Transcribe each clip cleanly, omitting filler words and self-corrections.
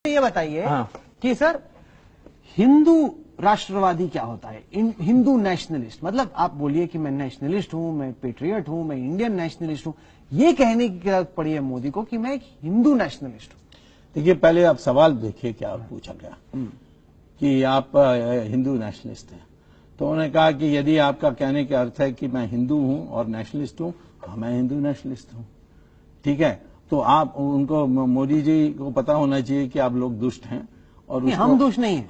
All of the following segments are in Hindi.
ये बताइए कि सर हिंदू राष्ट्रवादी क्या होता है? हिंदू नेशनलिस्ट मतलब आप बोलिए कि मैं नेशनलिस्ट हूं, मैं पेट्रियट हूं, मैं इंडियन नेशनलिस्ट हूं, ये कहने की जरूरत पड़ी है मोदी को कि मैं एक हिंदू नेशनलिस्ट हूं। देखिए, पहले आप सवाल देखिए क्या पूछा गया कि आप हिंदू नेशनलिस्ट हैं, तो उन्होंने कहा कि यदि आपका कहने का अर्थ है कि मैं हिंदू हूं और नेशनलिस्ट हूं, हाँ मैं हिंदू नेशनलिस्ट हूं, ठीक है। तो आप उनको, मोदी जी को पता होना चाहिए कि आप लोग दुष्ट हैं और हम दुष्ट नहीं हैं।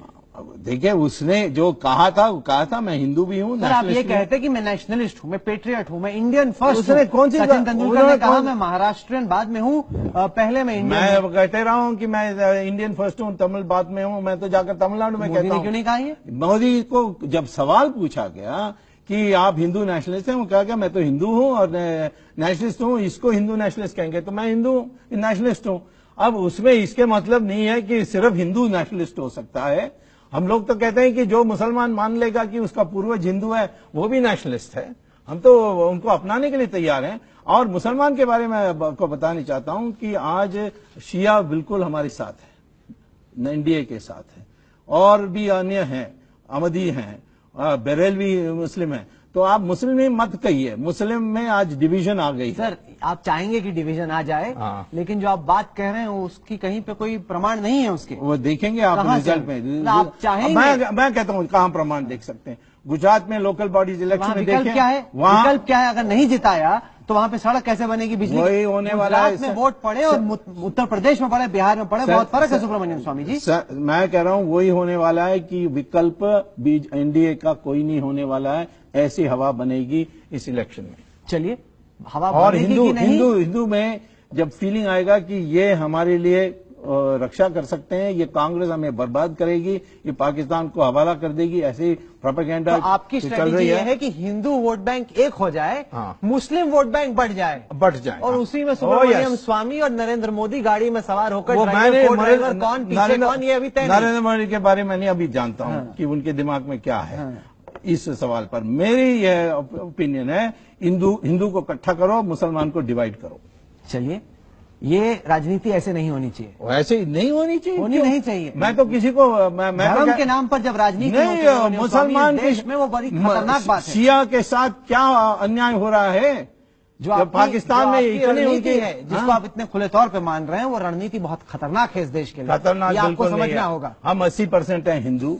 देखिए, उसने जो कहा था वो कहा था मैं हिंदू भी हूं। सर आप ये कहते कि मैं नेशनलिस्ट हूं, मैं पेट्रियट हूं, मैं इंडियन फर्स्ट। उसने कौन सी सचिन तेंदुलकर ने कहा मैं महाराष्ट्रियन बाद में हूं, पहले मैं इंडियन। मैं कहते रहा हूं कि मैं इंडियन फर्स्ट हूं, तमिल बाद में हूं। मैं तो जाकर तमिलनाडु में कहता हूं। क्यों नहीं कहा ये? मोदी को जब सवाल पूछा गया कि आप हिंदू नेशनलिस्ट हैं, वो कहा कि मैं तो हिंदू हूं और नेशनलिस्ट हूं, इसको हिंदू नेशनलिस्ट कहेंगे तो मैं हिंदू नेशनलिस्ट हूं। अब उसमें इसके मतलब नहीं है कि सिर्फ हिंदू नेशनलिस्ट हो सकता है। हम लोग तो कहते हैं कि जो मुसलमान मान लेगा कि उसका पूर्वज हिंदू है वो भी नेशनलिस्ट है। हम तो उनको अपनाने के लिए तैयार हैं। और मुसलमान के बारे में आपको बताना चाहता हूं कि आज शिया बिल्कुल हमारे साथ है, एनडीए के साथ है, और भी अन्य हैं, अहमदी हैं, बरेलवी मुस्लिम है। तो आप मुस्लिम में मत कहिए, मुस्लिम में आज डिवीजन आ गई। सर आप चाहेंगे कि डिवीजन आ जाए, लेकिन जो आप बात कह रहे हैं उसकी कहीं पे कोई प्रमाण नहीं है उसके। वो देखेंगे आप रिजल्ट में। आप चाहेंगे? मैं कहता हूँ कहाँ प्रमाण देख सकते हैं। गुजरात में लोकल बॉडीज इलेक्शन में देखें, क्या है वहाँ विकल्प क्या है? अगर नहीं जिताया तो वहां पे सड़क कैसे बनेगी, बिजली? वही होने वाला है। में वोट पड़े और उत्तर प्रदेश में पड़े, बिहार में पड़े, बहुत फर्क है सुब्रमण्यम स्वामी जी। मैं कह रहा हूं वही होने वाला है कि विकल्प एनडीए का कोई नहीं होने वाला है। ऐसी हवा बनेगी इस इलेक्शन में। चलिए, हवा और बनेगी हिंदू में जब फीलिंग आएगा कि ये हमारे लिए रक्षा कर सकते हैं, ये कांग्रेस हमें बर्बाद करेगी, ये पाकिस्तान को हवाला कर देगी, ऐसी प्रोपेगेंडा तो आपकी स्ट्रेटेजी ये है कि हिंदू वोट बैंक एक हो जाए, मुस्लिम वोट बैंक बढ़ जाए और उसी में सुब्रमण्यम स्वामी और नरेंद्र मोदी गाड़ी में सवार होकर कौन पीछे कौन, ये अभी तय नहीं। नरेंद्र मोदी के बारे में नहीं अभी जानता हूं कि उनके दिमाग में क्या है। इस सवाल पर मेरी यह ओपिनियन है, हिंदू को इकट्ठा करो, मुसलमान को डिवाइड करो। चलिए, ये राजनीति ऐसे नहीं होनी चाहिए। ऐसे नहीं होनी चाहिए, नहीं चाहिए। मैं तो किसी को धर्म के नाम पर जब राजनीति नहीं, मुसलमान देश में वो बड़ी खतरनाक बात है। शिया के साथ क्या अन्याय हो रहा है जो पाकिस्तान में इतनी रणनीति है, जिसको आप इतने खुले तौर पे मान रहे हैं, वो रणनीति बहुत खतरनाक है इस देश के लिए। खतरनाक आपको समझना होगा। हम 80% हैं हिंदू,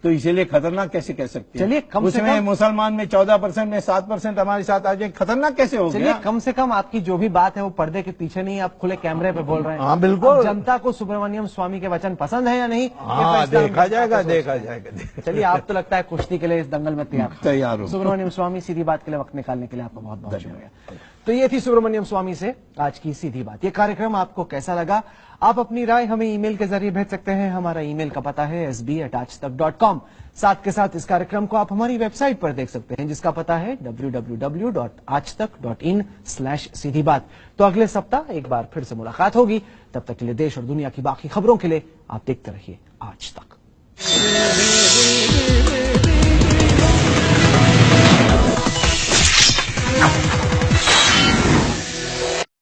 तो इसीलिए खतरनाक कैसे कह सकते हैं? चलिए, उसमें मुसलमान में 14% में 7% हमारे साथ आ जाए, खतरनाक कैसे हो गया? चलिए, कम से कम आपकी जो भी बात है वो पर्दे के पीछे नहीं, आप खुले कैमरे पे बोल रहे हैं। हाँ बिल्कुल। जनता को सुब्रमण्यम स्वामी के वचन पसंद है या नहीं, देखा जाएगा। चलिए, आप तो लगता है कुश्ती के लिए इस दंगल में तैयार हो। सुब्रमण्यम स्वामी, सीधी बात के लिए वक्त निकालने के लिए आपका बहुत बहुत शुक्रिया। तो ये थी सुब्रमण्यम स्वामी से आज की सीधी बात। ये कार्यक्रम आपको कैसा लगा? आप अपनी राय हमें ईमेल के जरिए भेज सकते हैं। हमारा ईमेल का पता है sb@aajtak.com। साथ के साथ इस कार्यक्रम को आप हमारी वेबसाइट पर देख सकते हैं, जिसका पता है www.aajtak.in/सीधी बात। तो अगले सप्ताह एक बार फिर से मुलाकात होगी। तब तक के लिए देश और दुनिया की बाकी खबरों के लिए आप देखते रहिए आज तक।